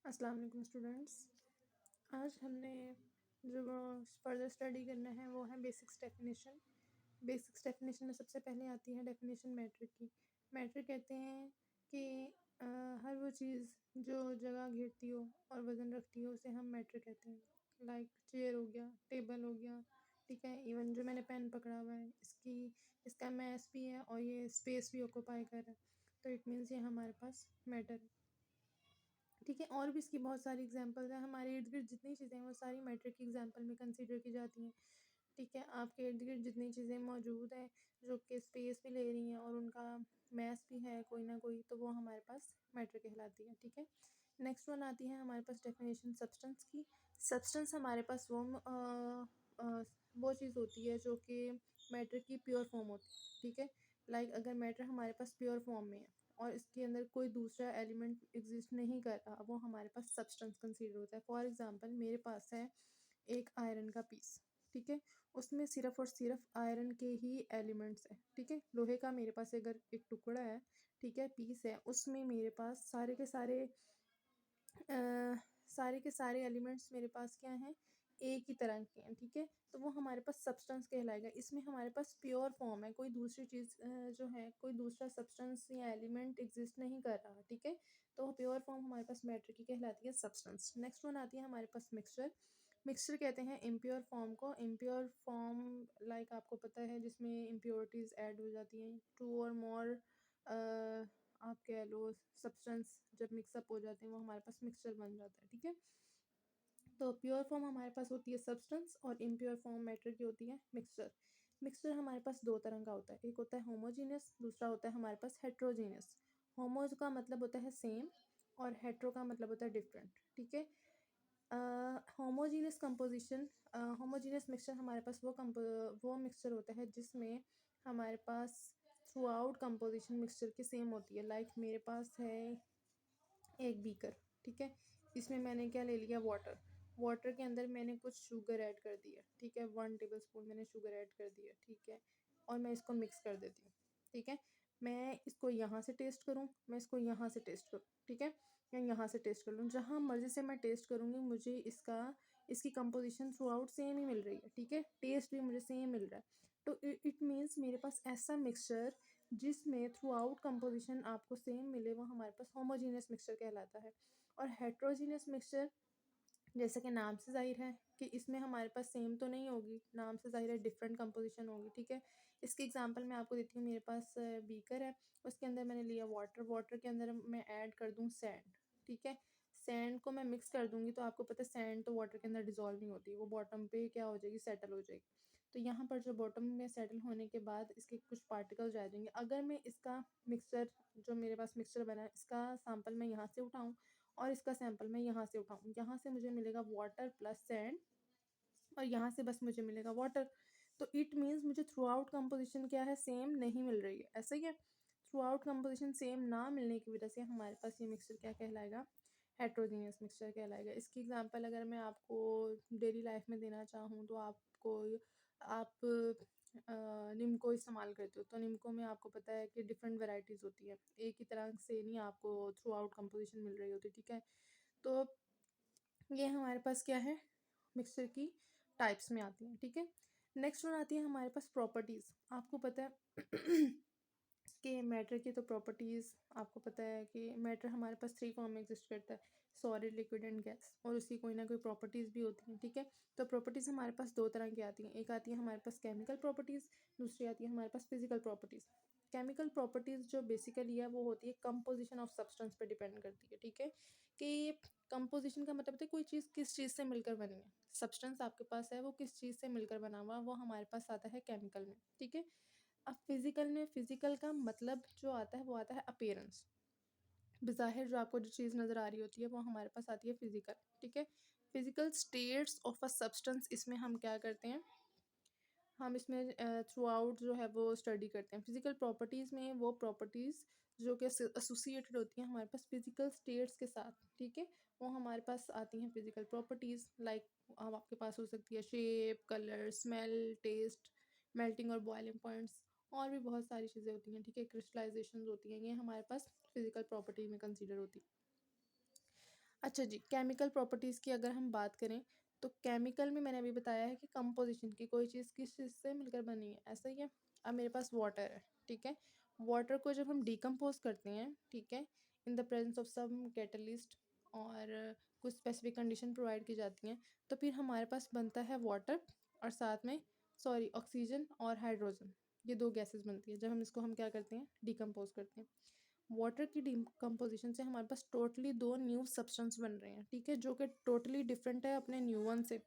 अस्सलाम वालेकुम स्टूडेंट्स। आज हमने जो फर्दर स्टडी करना है वो है बेसिक्स डेफिनेशन। बेसिक्स डेफिनेशन में सबसे पहले आती है डेफिनेशन मैट्रिक की। मैट्रिक कहते हैं कि हर वो चीज़ जो जगह घेरती हो और वज़न रखती हो उसे हम मैट्रिक कहते हैं। लाइक चेयर हो गया, टेबल हो गया, ठीक है। इवन जो मैंने पेन पकड़ा हुआ है इसका मैस भी है और ये स्पेस भी ऑक्यूपाई कर रहा है, तो इट मीन्स ये हमारे पास मैटर है, ठीक है। और भी इसकी बहुत सारी एग्जांपल्स हैं। हमारे इर्द गिर्द जितनी चीज़ें हैं वो सारी मैट्रिक की एग्जांपल में कंसीडर की जाती हैं, ठीक है। आपके इर्द गिर्द जितनी चीज़ें मौजूद हैं जो कि स्पेस भी ले रही हैं और उनका मैस भी है कोई ना कोई, तो वो हमारे पास मैट्रिक कहलाती है, ठीक है। नेक्स्ट वन आती है हमारे पास डेफिनेशन सब्सटेंस की। सब्सटेंस हमारे पास वो चीज़ होती है जो कि मैट्रिक की प्योर फॉर्म होती है, ठीक है। लाइक अगर मैटर हमारे पास प्योर फॉर्म में है और इसके अंदर कोई दूसरा एलिमेंट एग्जिस्ट नहीं कर रहा, वो हमारे पास सब्सटेंस कंसीडर होता है। फॉर एग्जांपल मेरे पास है एक आयरन का पीस, ठीक है। उसमें सिर्फ और सिर्फ आयरन के ही एलिमेंट्स हैं, ठीक है। लोहे का मेरे पास अगर एक टुकड़ा है, ठीक है, पीस है, उसमें मेरे पास सारे के सारे एलिमेंट्स मेरे पास क्या हैं, एक ही तरह के हैं, ठीक है। तो वो हमारे पास सब्सटेंस कहलाएगा। इसमें हमारे पास प्योर फॉर्म है, कोई दूसरी चीज़ जो है कोई दूसरा सब्सटेंस या एलिमेंट एग्जिस्ट नहीं कर रहा, ठीक है। तो प्योर फॉर्म हमारे पास मैटर की कहलाती है सब्सटेंस। नेक्स्ट वन आती है हमारे पास मिक्सचर। मिक्सचर कहते हैं इम्प्योर फॉर्म को। इम्प्योर फॉर्म लाइक आपको पता है जिसमें इम्प्योरिटीज़ ऐड हो जाती हैं, टू और मोर आप कह लो सब्सटेंस जब मिक्सअप हो जाते हैं वो हमारे पास मिक्सचर बन जाता है, ठीक है। तो प्योर फॉर्म हमारे पास होती है सब्सटेंस और इम्प्योर फॉर्म मैटर की होती है मिक्सचर। मिक्सचर हमारे पास दो तरह का होता है, एक होता है होमोजीनियस, दूसरा होता है हमारे पास हेट्रोजीनियस। होमोज का मतलब होता है सेम और हेट्रो का मतलब होता है डिफरेंट, ठीक है। होमोजीनियस कंपोजिशन, होमोजीनियस मिक्सचर हमारे पास वो मिक्सचर होता है जिसमें हमारे pass through out composition mixture की सेम होती है। लाइक मेरे पास है एक बीकर, ठीक है। इसमें मैंने क्या ले लिया, वाटर। वाटर के अंदर मैंने कुछ शुगर ऐड कर दिया, ठीक है, 1 टेबल स्पून मैंने शुगर ऐड कर दिया, ठीक है। और मैं इसको मिक्स कर देती हूँ, ठीक है। मैं इसको यहाँ से टेस्ट करूँ, मैं इसको यहाँ से टेस्ट करूँ, ठीक है, या यहाँ से टेस्ट कर लूँ, जहाँ मर्जी से मैं टेस्ट करूँगी मुझे इसकी कंपोजिशन थ्रू आउट सेम ही मिल रही है, ठीक है। टेस्ट भी मुझे सेम मिल रहा है। तो इट मीन्स मेरे पास ऐसा मिक्सचर जिसमें थ्रू आउट कंपोजिशन आपको सेम मिले वो हमारे पास होमोजीनियस मिक्सचर कहलाता है। और हेट्रोजीनियस मिक्सचर जैसा कि नाम से ज़ाहिर है कि इसमें हमारे पास सेम तो नहीं होगी, नाम से ज़ाहिर है डिफरेंट कंपोजिशन होगी, ठीक है। इसकी एग्जांपल मैं आपको देती हूँ। मेरे पास बीकर है, उसके अंदर मैंने लिया वाटर, वाटर के अंदर मैं ऐड कर दूँ सैंड, ठीक है। सैंड को मैं मिक्स कर दूँगी तो आपको पता है सैंड तो वाटर के अंदर डिज़ोल्व नहीं होती, वो बॉटम पे क्या हो जाएगी, सेटल हो जाएगी। तो यहाँ पर जो बॉटम में सेटल होने के बाद इसके कुछ पार्टिकल्स आ जाएंगे। अगर मैं इसका मिक्सचर, जो मेरे पास मिक्सचर बना है, इसका सैंपल मैं यहाँ से उठाऊँ और इसका सैंपल मैं यहाँ से उठाऊँ, यहाँ से मुझे मिलेगा वाटर प्लस सैंड और यहाँ से बस मुझे मिलेगा वाटर। तो इट मीन्स मुझे थ्रू आउट कंपोजिशन क्या है, सेम नहीं मिल रही है, ऐसा ही है। थ्रू आउट कंपोजिशन सेम ना मिलने की वजह से हमारे पास ये मिक्सचर क्या कहलाएगा, हेट्रोजीनियस मिक्सचर कहलाएगा। इसकी एग्जांपल अगर मैं आपको डेली लाइफ में देना चाहूँ तो आप निम्को इस्तेमाल करते हो, तो निम्को में आपको पता है कि डिफरेंट वेराइटीज़ होती है, एक ही तरह से नहीं आपको थ्रू आउट कंपोजिशन मिल रही होती, ठीक है। तो ये हमारे पास क्या है, मिक्सचर की टाइप्स में आती हैं, ठीक है। नेक्स्ट वन आती है हमारे पास प्रॉपर्टीज़। आपको पता है कि मैटर की तो प्रॉपर्टीज़ आपको पता है कि मैटर हमारे पास 3 फॉर्म में एग्जिस्ट करता है, सॉलिड, लिक्विड एंड गैस, और उसकी कोई ना कोई प्रॉपर्टीज़ भी होती हैं, ठीक है। तो प्रॉपर्टीज़ हमारे पास 2 तरह की आती हैं, एक आती है हमारे पास केमिकल प्रॉपर्टीज़, दूसरी आती है हमारे पास फिजिकल प्रॉपर्टीज़। केमिकल प्रॉपर्टीज़ जो बेसिकली है वो होती है कंपोजिशन ऑफ सब्सटेंस पे डिपेंड करती है, ठीक है। कि कंपोजिशन का मतलब होता है कोई चीज़ किस चीज़ से मिलकर बनी है, सब्सटेंस आपके पास है वो किस चीज़ से मिलकर बना हुआ, वो हमारे पास आता है केमिकल में, ठीक है। अब फिजिकल में, फिजिकल का मतलब जो आता है वो आता है अपीयरेंस, बज़ाहिर जो आपको जो चीज़ नज़र आ रही होती है वो हमारे पास आती है फिजिकल, ठीक है। Physical states of a substance, इसमें हम क्या करते हैं, हम इसमें थ्रू आउट जो है वो स्टडी करते हैं। फिजिकल प्रॉपर्टीज़ में वो प्रॉपर्टीज़ जो कि एसोसिएटेड होती हैं हमारे पास फिजिकल स्टेट्स के साथ, ठीक है, वो हमारे पास आती हैं फिजिकल प्रॉपर्टीज़। लाइक अब आपके पास हो सकती है shape, colour, smell, taste, melting और बॉइलिंग पॉइंट्स, और भी बहुत सारी चीज़ें होती हैं, ठीक है, क्रिस्टलाइजेशन होती हैं, ये हमारे पास फिजिकल प्रॉपर्टी में कंसीडर होती है। अच्छा जी, केमिकल प्रॉपर्टीज़ की अगर हम बात करें, तो केमिकल में मैंने अभी बताया है कि कंपोज़िशन की कोई चीज़ किस चीज़ से मिलकर बनी है, ऐसा ही है। अब मेरे पास वाटर है, ठीक है? वाटर को जब हम डिकम्पोज़ करते हैं, ठीक है? In the presence of some catalyst और कुछ स्पेसिफ़िक कंडीशन प्रोवाइड की जाती हैं, तो फिर हमारे पास बनता है वाटर और साथ में सॉरी ऑक्सीजन और हाइड्रोजन, ये 2 गैसेज़ बनती हैं। जब हम इसको हम क्या करते हैं, डिकम्पोज़ करते हैं। वाटर की डिकम्पोजिशन से हमारे पास टोटली 2 न्यू सब्सटेंस बन रहे हैं, ठीक है? जो कि टोटली डिफरेंट है अपने न्यू वन से,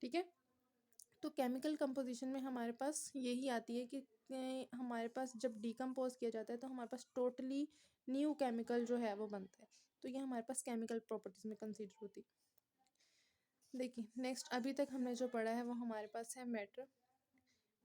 ठीक है? तो केमिकल कंपोजिशन में हमारे पास यही आती है कि हमारे पास जब डिकम्पोज किया जाता है तो हमारे पास टोटली न्यू केमिकल जो है वो बनता है। तो ये हमारे पास केमिकल प्रॉपर्टीज़ में कंसीडर होती है। देखिए नेक्स्ट अभी तक हमने जो पढ़ा है वो हमारे पास है मैटर।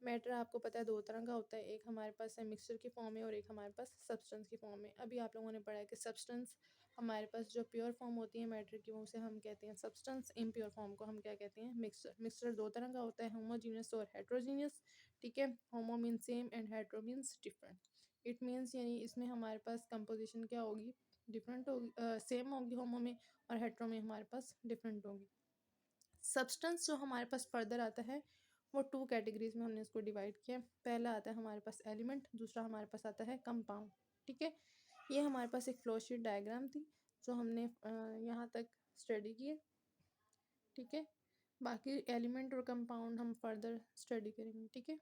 मैटर आपको पता है 2 तरह का होता है, एक हमारे पास है मिक्सचर की फॉर्म में और एक हमारे पास सब्सटेंस की फॉर्म में। अभी आप लोगों ने पढ़ा है कि सब्सटेंस हमारे पास जो प्योर फॉर्म होती है मैटर की, वो उसे हम कहते हैं सब्सटेंस, इम्प्योर फॉर्म को हम क्या कहते हैं, मिक्सचर। मिक्सचर 2 तरह का होता है, होमोजीनियस और हेटेरोजीनियस, ठीक है? होमो means same and hetero means different. It means यानी इसमें हमारे पास कंपोजिशन क्या होगी, डिफरेंट होगी, सेम होगी होमो में, और हेटेरो में हमारे पास डिफरेंट होगी। सब्सटेंस जो हमारे पास फर्दर आता है वो 2 कैटेगरीज में हमने इसको डिवाइड किया है। पहला आता है हमारे पास एलिमेंट, दूसरा हमारे पास आता है कंपाउंड, ठीक है? ये हमारे पास एक फ्लो शीट डायग्राम थी जो हमने यहाँ तक स्टडी की है, ठीक है? बाकी एलिमेंट और कंपाउंड हम फर्दर स्टडी करेंगे, ठीक है?